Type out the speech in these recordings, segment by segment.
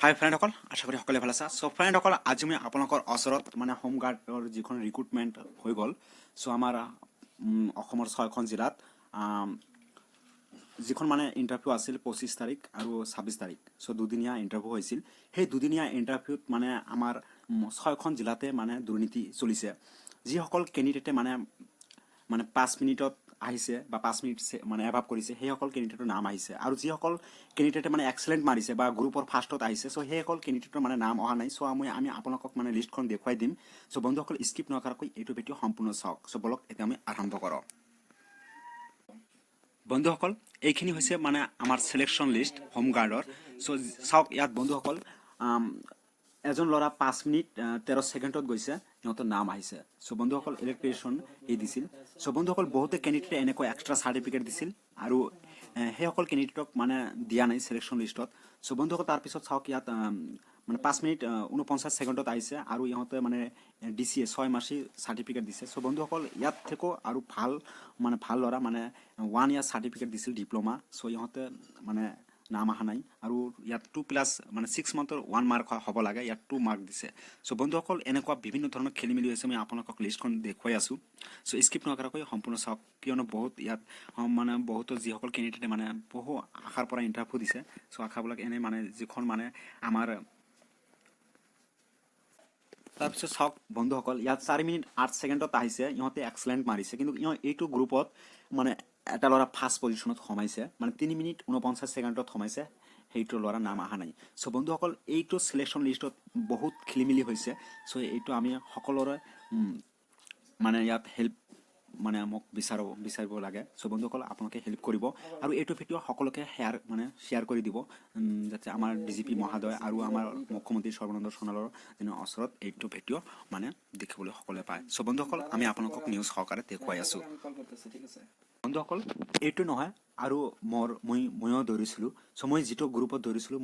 হাই ফ্ৰেণ্ডসকল, আশা কৰি সকলোৱে ভাল আছে। চ' ফ্ৰেণ্ডসকল, আজি মই আপোনালোকৰ ওচৰত মানে হোমগাৰ্ডৰ যিখন ৰিক্ৰুটমেণ্ট হৈ গ'ল। চ' আমাৰ অসমৰ 6খন জিলাত যিখন মানে ইণ্টাৰভিউ আছিল 25 তাৰিখ আৰু 26 তাৰিখ। চ' দুদিনীয়া ইণ্টাৰভিউ হৈছিল। সেই দুদিনীয়া ইণ্টাৰভিউত মানে আমাৰ 6খন জিলাতে মানে দুৰ্নীতি চলিছে। যিসকল কেণ্ডিডেটে মানে 5 মিনিটত আহিছে বা 5 মিনিট মানে এভাব কৰিছে, সেইসকল কেণ্ডিডেটৰ নাম আহিছে। আৰু যিসকল কেণ্ডিডেটে মানে এক্সেলেণ্ট মাৰিছে বা গ্ৰুপৰ ফাৰ্ষ্টত আহিছে, চ' সেইসকল কেণ্ডিডেটৰ মানে নাম অহা নাই। চ' আমি আপোনালোকক মানে লিষ্টখন দেখুৱাই দিম। চ' বন্ধুসকল, স্কিপ নকৰাকৈ এইটো ভিডিঅ' সম্পূৰ্ণ চাওক। চ' বলক এতিয়া আমি আৰম্ভ কৰোঁ। বন্ধুসকল, এইখিনি হৈছে মানে আমাৰ চিলেকশ্যন লিষ্ট হোমগাৰ্ডৰ। চ' চাওক ইয়াত বন্ধুসকল, এজন ল'ৰা 5 মিনিট 13 ছেকেণ্ডত গৈছে, সিহঁতৰ নাম আহিছে। চ' বন্ধুসকল, ইলেক্ট্ৰিচিয়ান এই দিছিল। চ' বন্ধুসকল, বহুতে কেণ্ডিডেটে এনেকৈ এক্সট্ৰা চাৰ্টিফিকেট দিছিল আৰু সেইসকল কেণ্ডিডেটক মানে দিয়া নাই চিলেকশ্যন লিষ্টত। চ' বন্ধুসকল, তাৰপিছত চাওক ইয়াত মানে 5 মিনিট 49 ছেকেণ্ডত আহিছে আৰু ইহঁতে মানে DCA 6 মাৰ্চি চাৰ্টিফিকেট দিছে। চ' বন্ধুসকল, ইয়াত থেকো আৰু ভাল ল'ৰা মানে 1 ইয়াৰ চাৰ্টিফিকেট দিছিল ডিপ্ল'মা। চ' ইহঁতে মানে নাম অহা নাই। আৰু ইয়াত 2+ মানে 6 মান্থৰ 1 মাৰ্ক হ'ব লাগে, ইয়াত 2 মাৰ্ক দিছে। চ' বন্ধুসকল, এনেকুৱা বিভিন্ন ধৰণৰ খেলি মেলি হৈছে। মই আপোনালোকক লিষ্টখন দেখুৱাই আছোঁ। চ' স্কিপ নকৰাকৈ সম্পূৰ্ণ চাওক, কিয়নো বহুত ইয়াত মানে বহুতো যিসকল কেণ্ডিডেটে মানে বহু আশাৰ পৰা ইণ্টাৰভিউ দিছে। চ' আশাবিলাক এনে মানে যিখন মানে আমাৰ তাৰপিছত চাওক বন্ধুসকল, ইয়াত 4 মিনিট 8 ছেকেণ্ডত আহিছে, ইহঁতে এক্সেলেণ্ট মাৰিছে। কিন্তু এইটো গ্ৰুপত মানে এটা ল'ৰা ফাৰ্ষ্ট পজিশ্যনত সোমাইছে, মানে 3 মিনিট 49 ছেকেণ্ডত সোমাইছে, সেইটো ল'ৰাৰ নাম অহা নাই। চ' বন্ধুসকল, এইটো চিলেকশ্যন লিষ্টত বহুত খেলি মেলি হৈছে। চ' এইটো আমি সকলোৰে মানে ইয়াত হেল্প মানে মোক বিচাৰিব লাগে। চ' বন্ধুসকল, আপোনালোকে হেল্প কৰিব আৰু এইটো ভিডিঅ' সকলোকে শ্বেয়াৰ কৰি দিব, যাতে আমাৰ DGP মহোদয় আৰু আমাৰ মুখ্যমন্ত্ৰী সৰ্বানন্দ সোণোৱালৰ ওচৰত এইটো ভিডিঅ' মানে দেখিবলৈ সকলোৱে পায়। চ' বন্ধুসকল, আমি আপোনালোকক নিউজ সহকাৰে দেখুৱাই আছোঁ। বন্ধুসকল, এইটো নহয় আৰু ময়ো দৌৰিছিলোঁ। চ' মই যিটো গ্ৰুপত দৌৰিছিলোঁ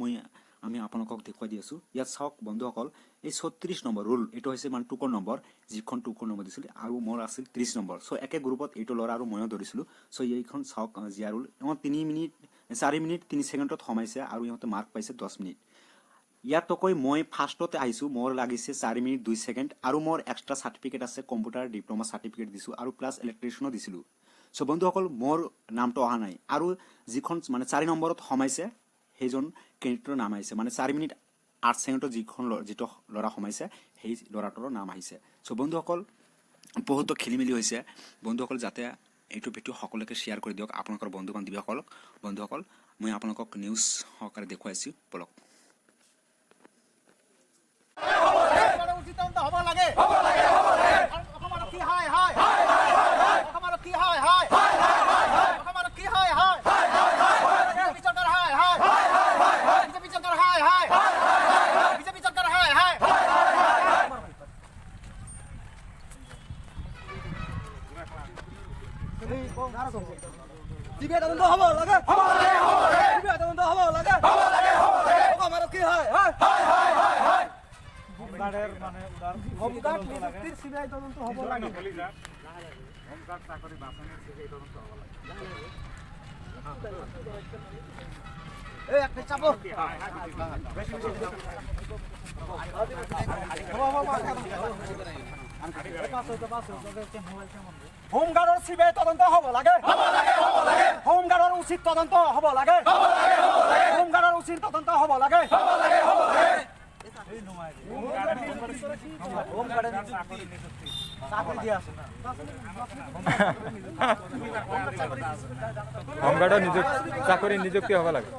আমি আপোনালোকক দেখুৱাই দি আছোঁ। ইয়াত চাওক বন্ধুসকল, এই 36 নম্বৰ ৰোল, এইটো হৈছে মানে টোকন নম্বৰ, যিখন টোকন নম্বৰ দিছিল, আৰু মোৰ আছিল 30 নম্বৰ। চ' একে গ্ৰুপত এইটো ল'ৰা আৰু ময়ো দৌৰিছিলোঁ। চ' এইখন চাওক জিয়া ৰোল, ইহঁত 4 মিনিট 3 ছেকেণ্ডত সোমাইছে আৰু ইহঁতে মাৰ্ক পাইছে 10 মিনিট। ইয়াতকৈ মই ফাৰ্ষ্টতে আহিছোঁ, মোৰ লাগিছে 4 মিনিট 2 ছেকেণ্ড আৰু মোৰ এক্সট্ৰা চাৰ্টিফিকেট আছে, কম্পিউটাৰ ডিপ্ল'মা চাৰ্টিফিকেট দিছোঁ আৰু প্লাছ ইলেক্ট্ৰিচিয়ানো দিছিলোঁ। চ' বন্ধুসকল, মোৰ নামটো অহা নাই। আৰু যিখন মানে 4 নম্বৰত সোমাইছে, সেইজন কেণ্ডিডেটৰ নাম আহিছে, মানে 4 মিনিট 8 ছেকেণ্ডত যিটো ল'ৰা সোমাইছে, সেই ল'ৰাটোৰ নাম আহিছে। চ' বন্ধুসকল, বহুতো খেলি মেলি হৈছে। বন্ধুসকল, যাতে এইটো ভিডিঅ' সকলোকে শ্বেয়াৰ কৰি দিয়ক আপোনালোকৰ বন্ধু বান্ধৱীসকলক। বন্ধুসকল, মই আপোনালোকক নিউজ সহকাৰে দেখুৱাইছোঁ, বলক। হোমগাৰ্ডৰ চিবিআই তদন্ত হ'ব লাগে, হোমগাৰ্ডৰ উচিত তদন্ত হ'ব লাগে, হোমগাৰ্ডৰ উচিত তদন্ত হ'ব লাগে। হোমগাৰ্ডৰ চাকৰি নিযুক্তি হ'ব লাগে।